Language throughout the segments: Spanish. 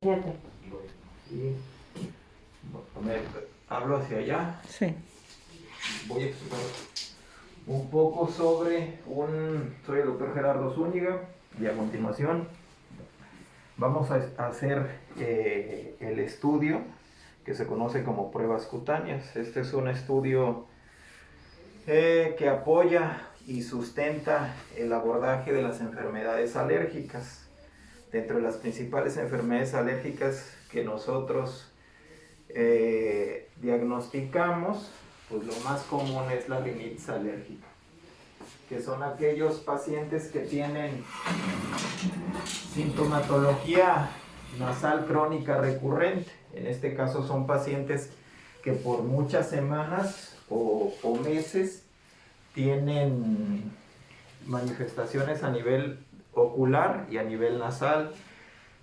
Fíjate. Y hablo hacia allá. Sí. Voy a explicar un poco soy el doctor Gerardo Zúñiga y a continuación vamos a hacer el estudio que se conoce como pruebas cutáneas. Este es un estudio que apoya y sustenta el abordaje de las enfermedades alérgicas. Dentro de las principales enfermedades alérgicas que nosotros diagnosticamos, pues lo más común es la rinitis alérgica, que son aquellos pacientes que tienen sintomatología nasal crónica recurrente. En este caso son pacientes que por muchas semanas o meses tienen manifestaciones a nivel ocular y a nivel nasal,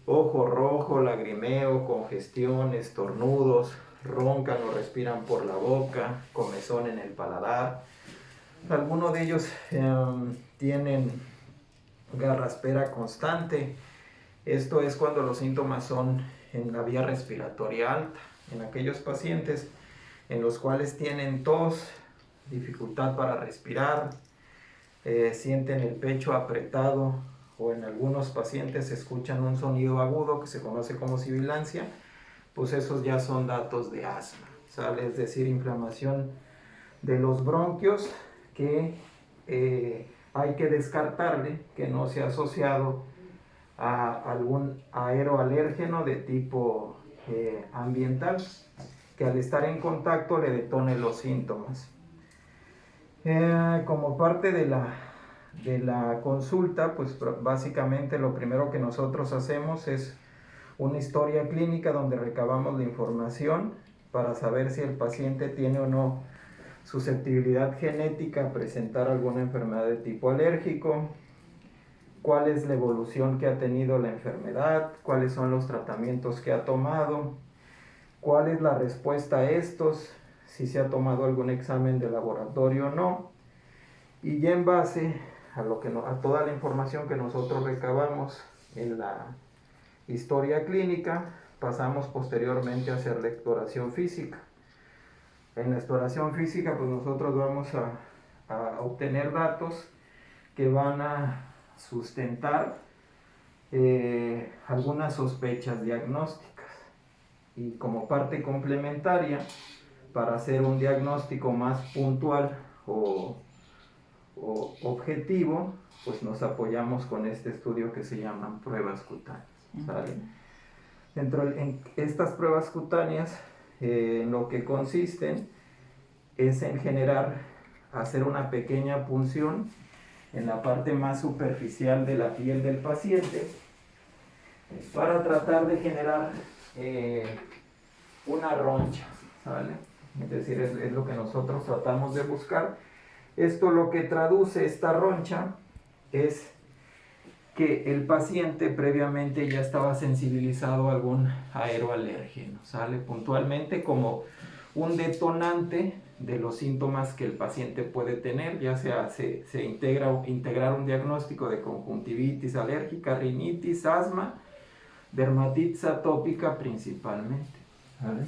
ojo rojo, lagrimeo, congestión, estornudos, roncan o respiran por la boca, comezón en el paladar. Algunos de ellos tienen garraspera constante. Esto es cuando los síntomas son en la vía respiratoria alta. En aquellos pacientes en los cuales tienen tos, dificultad para respirar, sienten el pecho apretado, o en algunos pacientes escuchan un sonido agudo que se conoce como sibilancia, pues esos ya son datos de asma, ¿sale? Es decir, inflamación de los bronquios que hay que descartarle que no sea asociado a algún aeroalérgeno de tipo ambiental, que al estar en contacto le detone los síntomas. Como parte de la consulta, pues básicamente lo primero que nosotros hacemos es una historia clínica donde recabamos la información para saber si el paciente tiene o no susceptibilidad genética a presentar alguna enfermedad de tipo alérgico, cuál es la evolución que ha tenido la enfermedad, cuáles son los tratamientos que ha tomado, cuál es la respuesta a estos, si se ha tomado algún examen de laboratorio o no. Y ya en base a toda la información que nosotros recabamos en la historia clínica, pasamos posteriormente a hacer la exploración física. En la exploración física, pues nosotros vamos a obtener datos que van a sustentar algunas sospechas diagnósticas. Y como parte complementaria, para hacer un diagnóstico más puntual o objetivo, pues nos apoyamos con este estudio que se llaman pruebas cutáneas, ¿sale? En estas pruebas cutáneas, lo que consisten es en hacer una pequeña punción en la parte más superficial de la piel del paciente para tratar de generar una roncha, ¿sale? Es decir, es lo que nosotros tratamos de buscar. Esto lo que traduce esta roncha es que el paciente previamente ya estaba sensibilizado a algún aeroalérgeno, ¿sale? Puntualmente como un detonante de los síntomas que el paciente puede tener, ya sea integrar un diagnóstico de conjuntivitis alérgica, rinitis, asma, dermatitis atópica principalmente, ¿vale?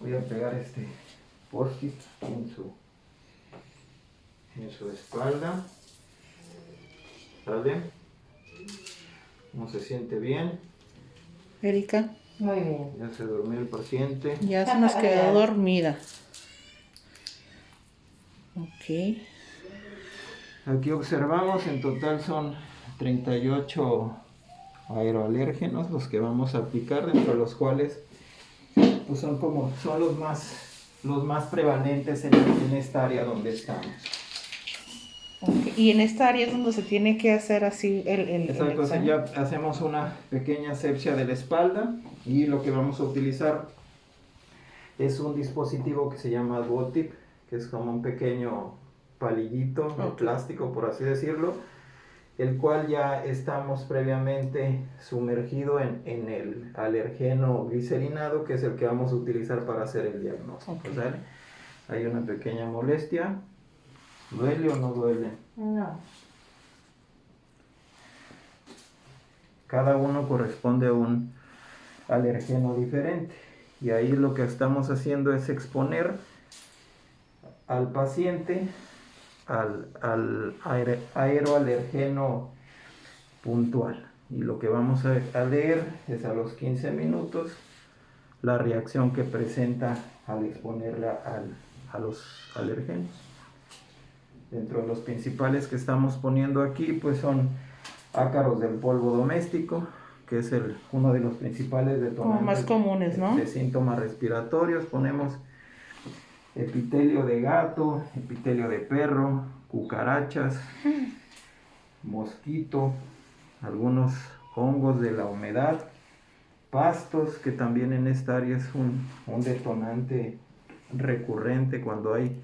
Voy a pegar este post-it en su espalda, ¿sale? ¿Cómo se siente? ¿Bien? Erika, Muy bien. Ya se durmió el paciente. ya se nos quedó dormida. Ok. Aquí observamos, en total son 38 aeroalérgenos los que vamos a aplicar, dentro de los cuales pues son los más prevalentes en esta área donde estamos. Okay. Y en esta área es donde se tiene que hacer así el Exacto, examen. ya hacemos una pequeña asepsia de la espalda y lo que vamos a utilizar es un dispositivo que se llama Duotip, que es como un pequeño palillito de plástico, por así decirlo, el cual ya estamos previamente sumergido en el alergeno glicerinado, que es el que vamos a utilizar para hacer el diagnóstico. Okay. ¿Sale? Hay una pequeña molestia. ¿Duele o no duele? No. Cada uno corresponde a un alergeno diferente. Y ahí lo que estamos haciendo es exponer al paciente al aeroalergeno puntual. Y lo que vamos a leer es a los 15 minutos la reacción que presenta al exponerla a los alergenos. Dentro de los principales que estamos poniendo aquí, pues son ácaros del polvo doméstico, que es uno de los principales detonantes como más comunes, ¿no? de síntomas respiratorios. Ponemos epitelio de gato, epitelio de perro, cucarachas, mosquito, algunos hongos de la humedad, pastos, que también en esta área es un detonante recurrente cuando hay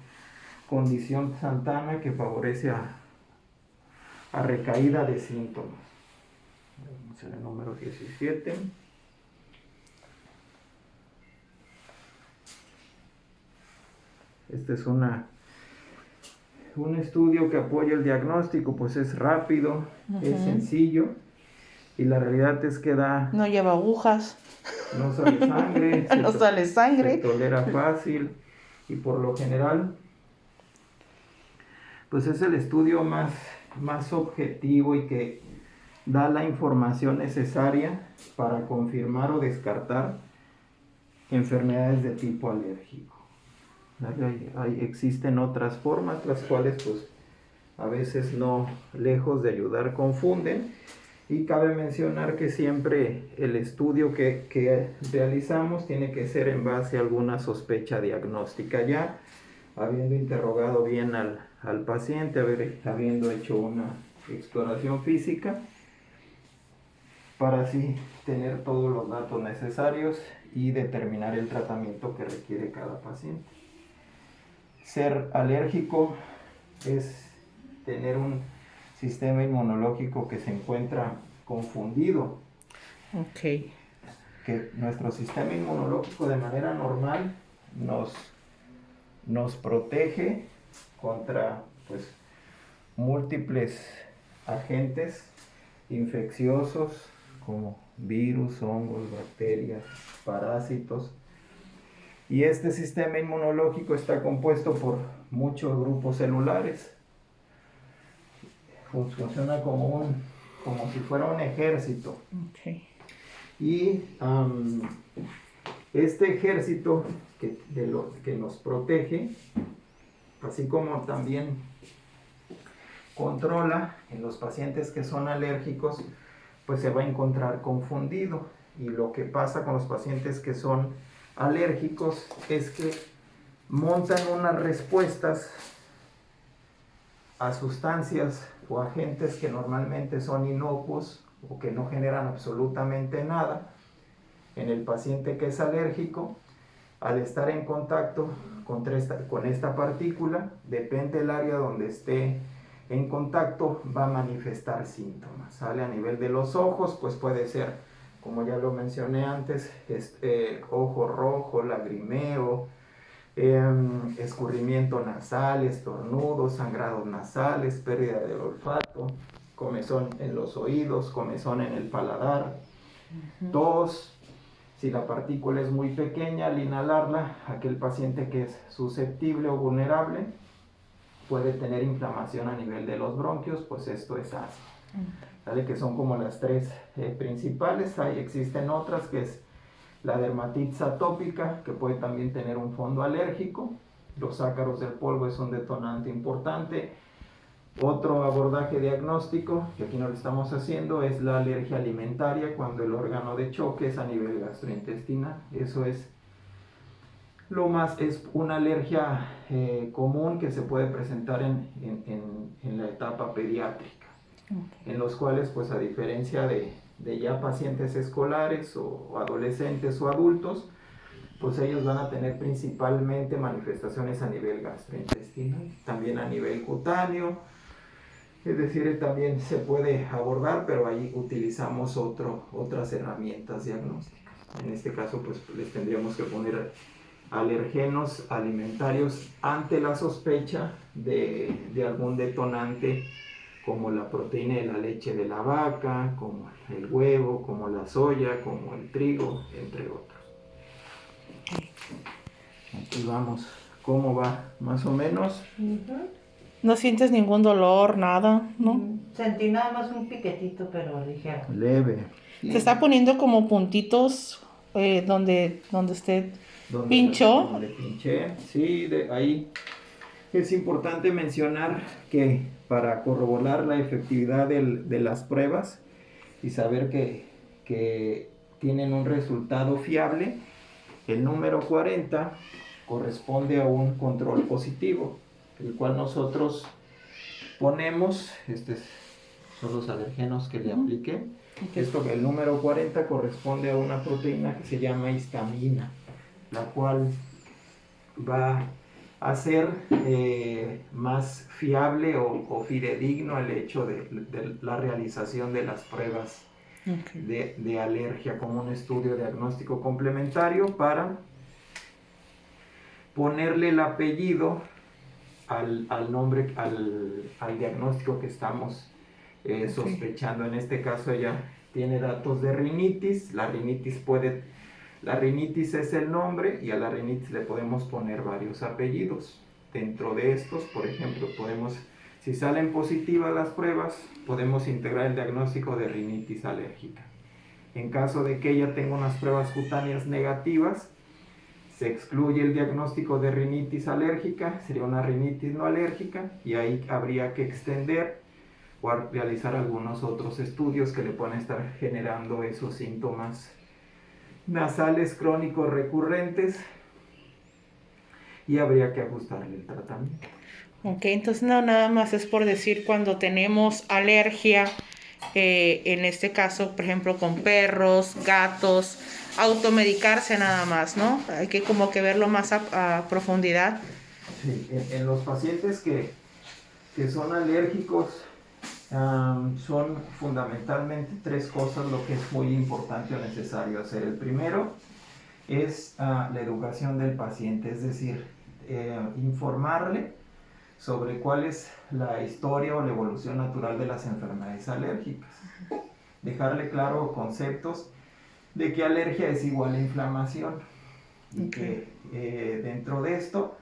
condición santana que favorece a recaída de síntomas. Vamos a ver el número 17. Este es un estudio que apoya el diagnóstico, pues es rápido, es sencillo, y la realidad es que no lleva agujas, no sale sangre, no sale sangre, se tolera fácil, y por lo general pues es el estudio más objetivo y que da la información necesaria para confirmar o descartar enfermedades de tipo alérgico. Existen otras formas, las cuales pues a veces no, lejos de ayudar, confunden, y cabe mencionar que siempre el estudio que realizamos tiene que ser en base a alguna sospecha diagnóstica, ya habiendo interrogado bien al paciente, habiendo hecho una exploración física, para así tener todos los datos necesarios y determinar el tratamiento que requiere cada paciente. Ser alérgico es tener un sistema inmunológico que se encuentra confundido. Okay. Que nuestro sistema inmunológico de manera normal nos protege contra pues múltiples agentes infecciosos como virus, hongos, bacterias, parásitos. Y este sistema inmunológico está compuesto por muchos grupos celulares. Funciona como si fuera un ejército. Okay. Y este ejército que nos protege, así como también controla en los pacientes que son alérgicos, pues se va a encontrar confundido. Y lo que pasa con los pacientes que son alérgicos es que montan unas respuestas a sustancias o agentes que normalmente son inocuos o que no generan absolutamente nada. En el paciente que es alérgico, al estar en contacto con esta partícula, depende del área donde esté en contacto, va a manifestar síntomas. Sale a nivel de los ojos, pues puede ser, como ya lo mencioné antes, ojo rojo, lagrimeo, escurrimiento nasal, estornudos, sangrados nasales, pérdida del olfato, comezón en los oídos, comezón en el paladar, tos. Si la partícula es muy pequeña, al inhalarla, aquel paciente que es susceptible o vulnerable puede tener inflamación a nivel de los bronquios, pues esto es asma. ¿Vale? Que son como las tres principales. Existen otras, que es la dermatitis atópica, que puede también tener un fondo alérgico. Los ácaros del polvo es un detonante importante. Otro abordaje diagnóstico, que aquí no lo estamos haciendo, es la alergia alimentaria, cuando el órgano de choque es a nivel gastrointestinal. Eso es una alergia común que se puede presentar en la etapa pediátrica, en los cuales, pues a diferencia de ya pacientes escolares o adolescentes o adultos, pues ellos van a tener principalmente manifestaciones a nivel gastrointestinal, también a nivel cutáneo. Es decir, también se puede abordar, pero ahí utilizamos otras herramientas diagnósticas. En este caso, pues les tendríamos que poner alergenos alimentarios ante la sospecha de algún detonante como la proteína de la leche de la vaca, como el huevo, como la soya, como el trigo, entre otros. Aquí vamos, ¿cómo va? Más o menos. No sientes ningún dolor, nada, ¿no? Sentí nada más un piquetito, pero ligero. Leve. Se está poniendo como puntitos donde usted pinchó. Donde pinché, sí, ahí es importante mencionar que para corroborar la efectividad de las pruebas y saber que tienen un resultado fiable, el número 40 corresponde a un control positivo, el cual nosotros ponemos, son los alergenos que le apliqué. El número 40 corresponde a una proteína que se llama histamina, la cual va a ser más fiable o fidedigno el hecho de la realización de las pruebas de alergia como un estudio diagnóstico complementario para ponerle el apellido al nombre, al diagnóstico que estamos sospechando. En este caso ella tiene datos de rinitis. La rinitis es el nombre y a la rinitis le podemos poner varios apellidos. Dentro de estos, por ejemplo, si salen positivas las pruebas, podemos integrar el diagnóstico de rinitis alérgica. En caso de que ella tenga unas pruebas cutáneas negativas, se excluye el diagnóstico de rinitis alérgica, sería una rinitis no alérgica, y ahí habría que extender o realizar algunos otros estudios que le puedan estar generando esos síntomas nasales crónicos recurrentes, y habría que ajustarle el tratamiento. Ok, entonces no, nada más es por decir cuando tenemos alergia, en este caso, por ejemplo, con perros, gatos, automedicarse nada más, ¿no? Hay que como que verlo más a profundidad. Sí, en los pacientes que son alérgicos, son fundamentalmente tres cosas lo que es muy importante o necesario hacer. El primero es la educación del paciente, es decir, informarle sobre cuál es la historia o la evolución natural de las enfermedades alérgicas. Dejarle claro conceptos de que alergia es igual a inflamación y que dentro de esto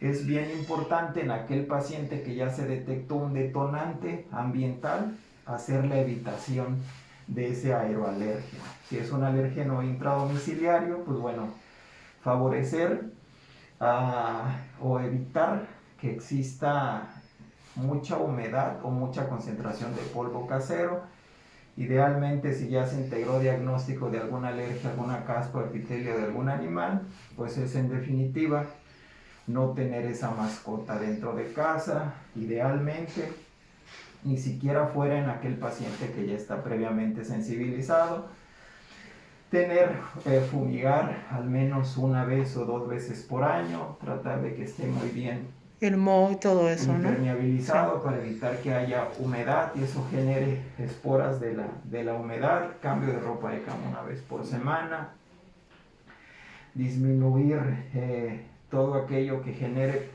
es bien importante en aquel paciente que ya se detectó un detonante ambiental, hacer la evitación de ese aeroalergia. Si es un alérgeno intradomiciliario, pues bueno, favorecer o evitar que exista mucha humedad o mucha concentración de polvo casero. Idealmente, si ya se integró diagnóstico de alguna alergia, alguna caspa o epitelio de algún animal, pues es en definitiva no tener esa mascota dentro de casa, idealmente, ni siquiera fuera en aquel paciente que ya está previamente sensibilizado. Fumigar al menos una vez o 2 veces por año, tratar de que esté muy bien El moho y todo eso, ¿no? impermeabilizado, sí, para evitar que haya humedad y eso genere esporas de la humedad. Cambio de ropa de cama una vez por semana. Disminuir todo aquello que genere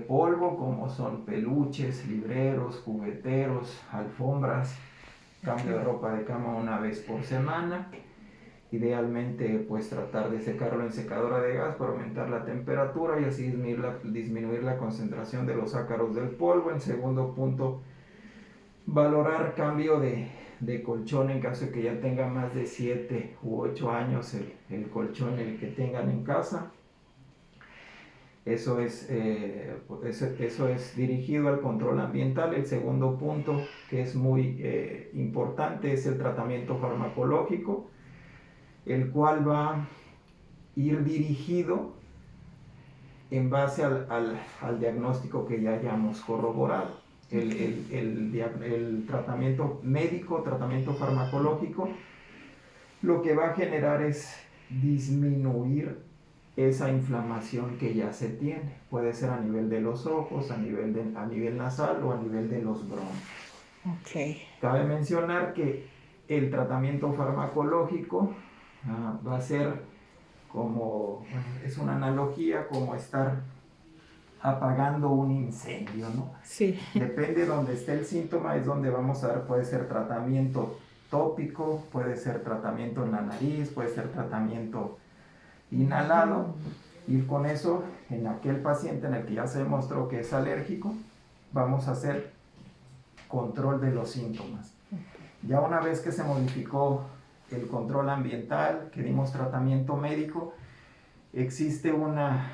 polvo, como son peluches, libreros, jugueteros, alfombras. Cambio de ropa de cama una vez por semana. Idealmente, pues tratar de secarlo en secadora de gas para aumentar la temperatura y así disminuir la concentración de los ácaros del polvo. En segundo punto, valorar cambio de colchón en caso de que ya tenga más de 7 u 8 años el colchón el que tengan en casa. Eso es dirigido al control ambiental. El segundo punto, que es muy importante, es el tratamiento farmacológico, el cual va a ir dirigido en base al diagnóstico que ya hayamos corroborado. El tratamiento médico, tratamiento farmacológico, lo que va a generar es disminuir esa inflamación que ya se tiene. Puede ser a nivel de los ojos, a nivel nasal o a nivel de los bronquios. Okay. Cabe mencionar que el tratamiento farmacológico va a ser es una analogía como estar apagando un incendio, ¿no? Sí. Depende de donde esté el síntoma, es donde vamos a ver, puede ser tratamiento tópico, puede ser tratamiento en la nariz, puede ser tratamiento inhalado, y con eso, en aquel paciente en el que ya se demostró que es alérgico, vamos a hacer control de los síntomas. Ya una vez que se modificó el control ambiental, que dimos tratamiento médico, existe una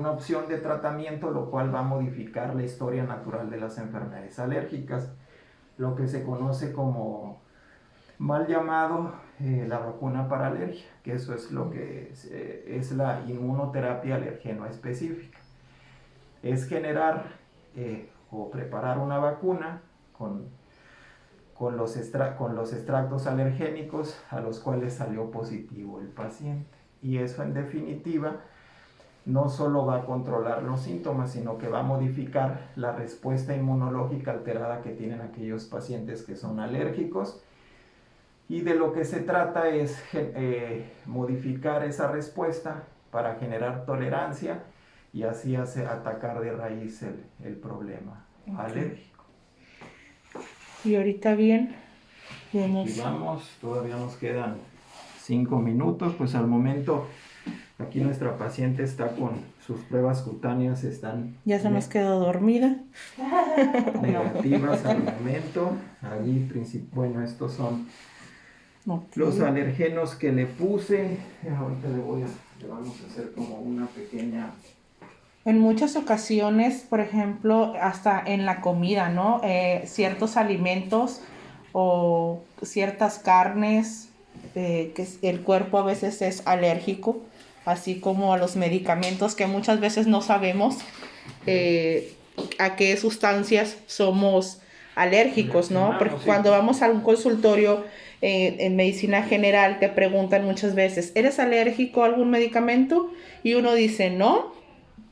opción de tratamiento, lo cual va a modificar la historia natural de las enfermedades alérgicas, lo que se conoce como mal llamado la vacuna para alergia, que eso es lo que es la inmunoterapia alergeno específica. Es generar o preparar una vacuna con los extractos alergénicos a los cuales salió positivo el paciente. Y eso en definitiva no solo va a controlar los síntomas, sino que va a modificar la respuesta inmunológica alterada que tienen aquellos pacientes que son alérgicos. Y de lo que se trata es modificar esa respuesta para generar tolerancia y así atacar de raíz el problema alérgico. Y ahorita bien, Y vamos, todavía nos quedan 5 minutos, pues al momento aquí nuestra paciente está con sus pruebas cutáneas, están ya se nos quedó dormida. negativas al momento. Ahí, bueno, estos son los alergenos que le puse. Ahorita le vamos a hacer como una pequeña... En muchas ocasiones, por ejemplo, hasta en la comida, ¿no? Ciertos alimentos o ciertas carnes que el cuerpo a veces es alérgico, así como a los medicamentos que muchas veces no sabemos a qué sustancias somos alérgicos, ¿no? Porque cuando vamos a un consultorio en medicina general te preguntan muchas veces, ¿eres alérgico a algún medicamento? Y uno dice, no,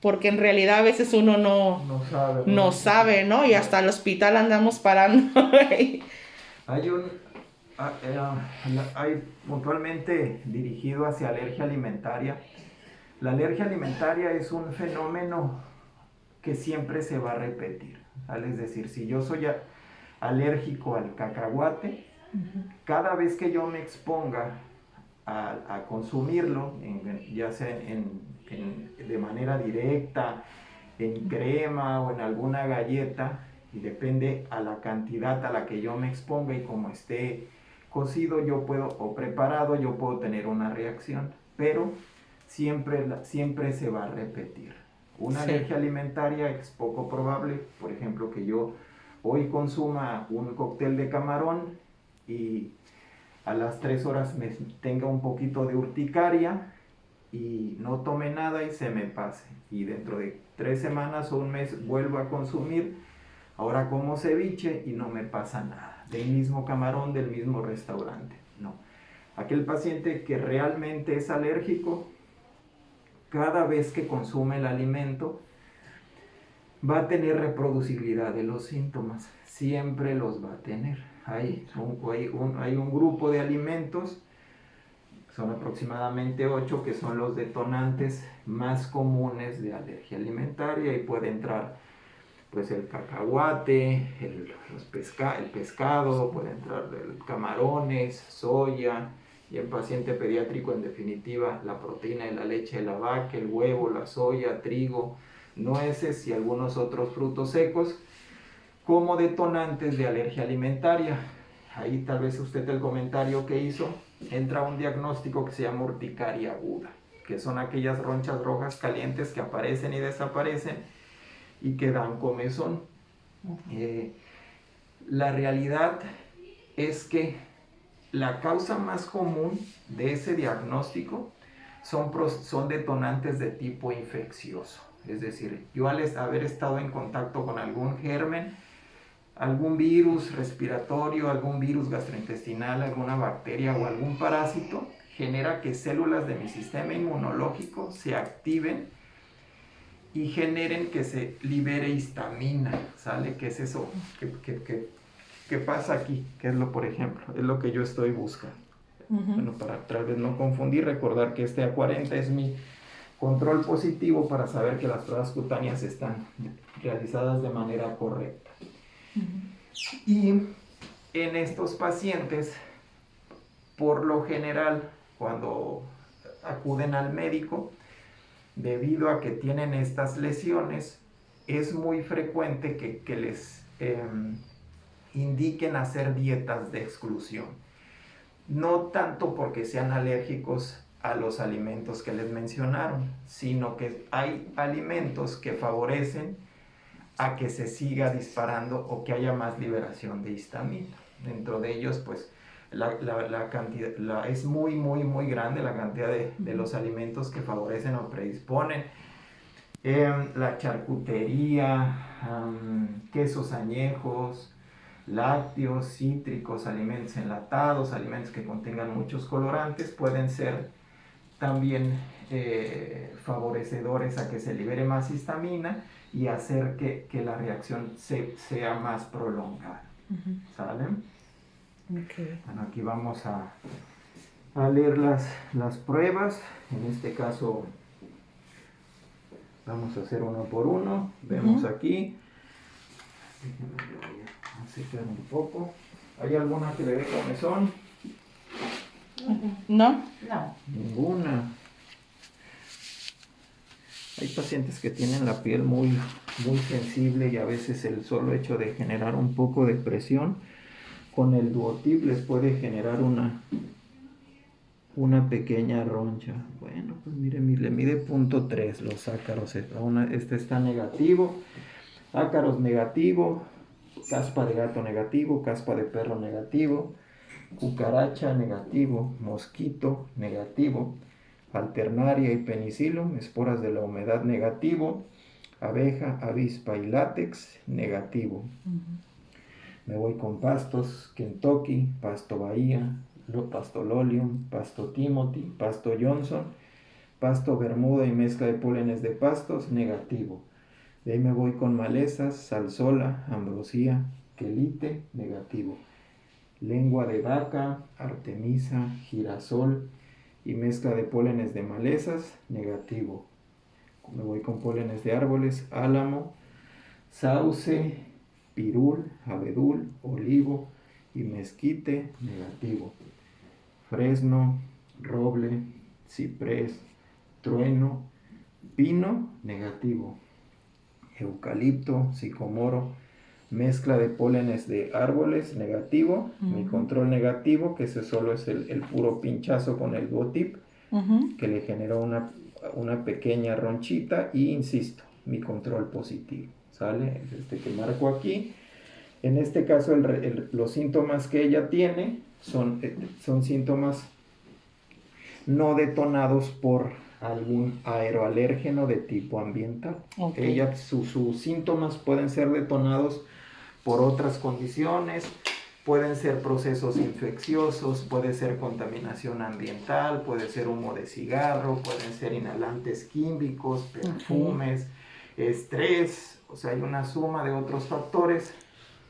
porque en realidad a veces uno no sabe, ¿no? Y hasta el hospital andamos parando. Hay puntualmente dirigido hacia alergia alimentaria. La alergia alimentaria es un fenómeno que siempre se va a repetir, ¿vale? Es decir, si yo soy alérgico al cacahuate, cada vez que yo me exponga a consumirlo, ya sea de manera directa, en crema o en alguna galleta, y depende a la cantidad a la que yo me exponga y como esté cocido o preparado, yo puedo tener una reacción, pero siempre se va a repetir. Una alergia alimentaria es poco probable, por ejemplo, que yo hoy consuma un cóctel de camarón y a las 3 horas me tenga un poquito de urticaria y no tome nada y se me pase. Y dentro de 3 semanas o un mes vuelvo a consumir, ahora como ceviche y no me pasa nada. Del mismo camarón, del mismo restaurante. No. Aquel paciente que realmente es alérgico, cada vez que consume el alimento, va a tener reproducibilidad de los síntomas. Siempre los va a tener. Hay un grupo de alimentos, son aproximadamente 8, que son los detonantes más comunes de alergia alimentaria, y puede entrar pues el cacahuate, el pescado, puede entrar camarones, soya, y en paciente pediátrico en definitiva la proteína de la leche de la vaca, el huevo, la soya, trigo, nueces y algunos otros frutos secos como detonantes de alergia alimentaria. Ahí tal vez usted el comentario que hizo, entra un diagnóstico que se llama urticaria aguda, que son aquellas ronchas rojas calientes que aparecen y desaparecen y que dan comezón. La realidad es que la causa más común de ese diagnóstico son detonantes de tipo infeccioso. Es decir, yo al haber estado en contacto con algún germen, algún virus respiratorio, algún virus gastrointestinal, alguna bacteria o algún parásito, genera que células de mi sistema inmunológico se activen y generen que se libere histamina, ¿sale? ¿Qué es eso? ¿Qué pasa aquí? ¿Qué es por ejemplo? Es lo que yo estoy buscando. Bueno, para tal vez no confundir, recordar que este A40 es mi control positivo para saber que las pruebas cutáneas están realizadas de manera correcta. Y en estos pacientes, por lo general, cuando acuden al médico, debido a que tienen estas lesiones, es muy frecuente que les indiquen hacer dietas de exclusión. No tanto porque sean alérgicos a los alimentos que les mencionaron, sino que hay alimentos que favorecen a que se siga disparando o que haya más liberación de histamina. Dentro de ellos, pues, la cantidad, es muy grande la cantidad de los alimentos que favorecen o predisponen. La charcutería, quesos añejos, lácteos, cítricos, alimentos enlatados, alimentos que contengan muchos colorantes, pueden ser también favorecedores a que se libere más histamina y hacer que la reacción sea más prolongada. ¿Sale? Okay. Bueno, aquí vamos a leer las pruebas. En este caso vamos a hacer uno por uno. Vemos aquí. Déjenme acercar un poco. ¿Hay alguna que le dé comezón? ¿No? No. Ninguna. Hay pacientes que tienen la piel muy sensible y a veces el solo hecho de generar un poco de presión con el Duotip les puede generar una pequeña roncha. Bueno, pues mire, le mide 0.3 los ácaros. Este está negativo, ácaros negativo, caspa de gato negativo, caspa de perro negativo, cucaracha negativo, mosquito negativo, alternaria y penicillium, esporas de la humedad negativo, abeja, avispa y látex negativo. Me voy con pastos Kentucky, pasto Bahía, pasto Lolium, pasto Timothy, pasto Johnson, pasto Bermuda y mezcla de pólenes de pastos negativo. De ahí me voy con malezas, salsola, ambrosía, quelite negativo. Lengua de vaca, artemisa, girasol y mezcla de pólenes de malezas negativo. Me voy con pólenes de árboles, álamo, sauce, pirul, abedul, olivo y mezquite negativo. Fresno, roble, ciprés, trueno, pino negativo. Eucalipto, sicomoro, mezcla de pólenes de árboles negativo. Mi control negativo, que ese solo es el puro pinchazo con el Duotip, que le generó una pequeña ronchita. Y insisto, mi control positivo, ¿sale? Este que marco aquí. En este caso los síntomas que ella tiene son síntomas no detonados por algún aeroalérgeno de tipo ambiental. Okay. Sus síntomas pueden ser detonados por otras condiciones, pueden ser procesos infecciosos, puede ser contaminación ambiental, puede ser humo de cigarro, pueden ser inhalantes químicos, perfumes, estrés. O sea, hay una suma de otros factores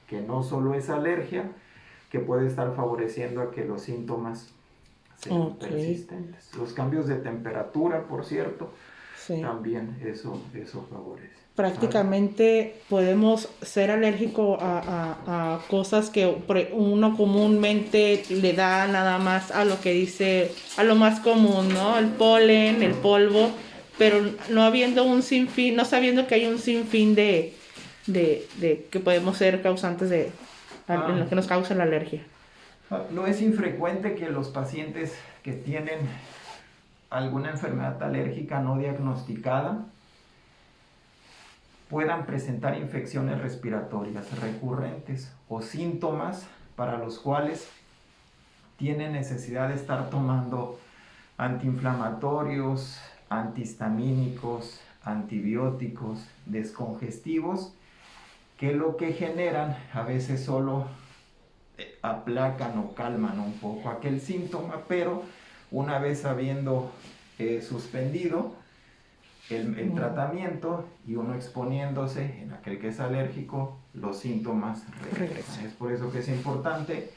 que no solo es alergia, que puede estar favoreciendo a que los síntomas sean persistentes. Los cambios de temperatura, por cierto, también eso favorece. Prácticamente podemos ser alérgico a cosas que uno comúnmente le da nada más a lo que dice, a lo más común, ¿no? El polen, el polvo, pero no habiendo un sinfín, no sabiendo que hay un sinfín de que podemos ser causantes de en lo que nos causa la alergia. No es infrecuente que los pacientes que tienen alguna enfermedad alérgica no diagnosticada puedan presentar infecciones respiratorias recurrentes o síntomas para los cuales tienen necesidad de estar tomando antiinflamatorios, antihistamínicos, antibióticos, descongestivos, que lo que generan a veces solo aplacan o calman un poco aquel síntoma, pero una vez habiendo suspendido el tratamiento y uno exponiéndose en aquel que es alérgico, los síntomas regresan. Es por eso que es importante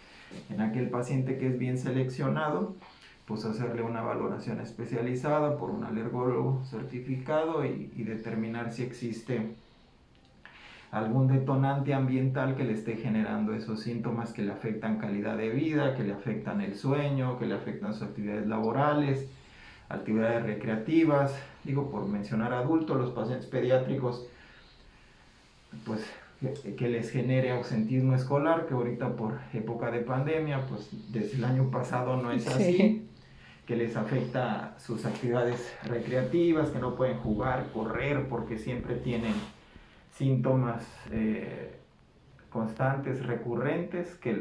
en aquel paciente que es bien seleccionado, pues hacerle una valoración especializada por un alergólogo certificado y determinar si existe algún detonante ambiental que le esté generando esos síntomas que le afectan calidad de vida, que le afectan el sueño, que le afectan sus actividades laborales, actividades recreativas. Digo, por mencionar adultos, los pacientes pediátricos, pues que les genere ausentismo escolar, que ahorita por época de pandemia, pues desde el año pasado no es así. Sí. Que les afecta sus actividades recreativas, que no pueden jugar, correr, porque siempre tienen síntomas constantes, recurrentes, que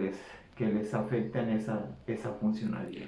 les afectan esa funcionalidad.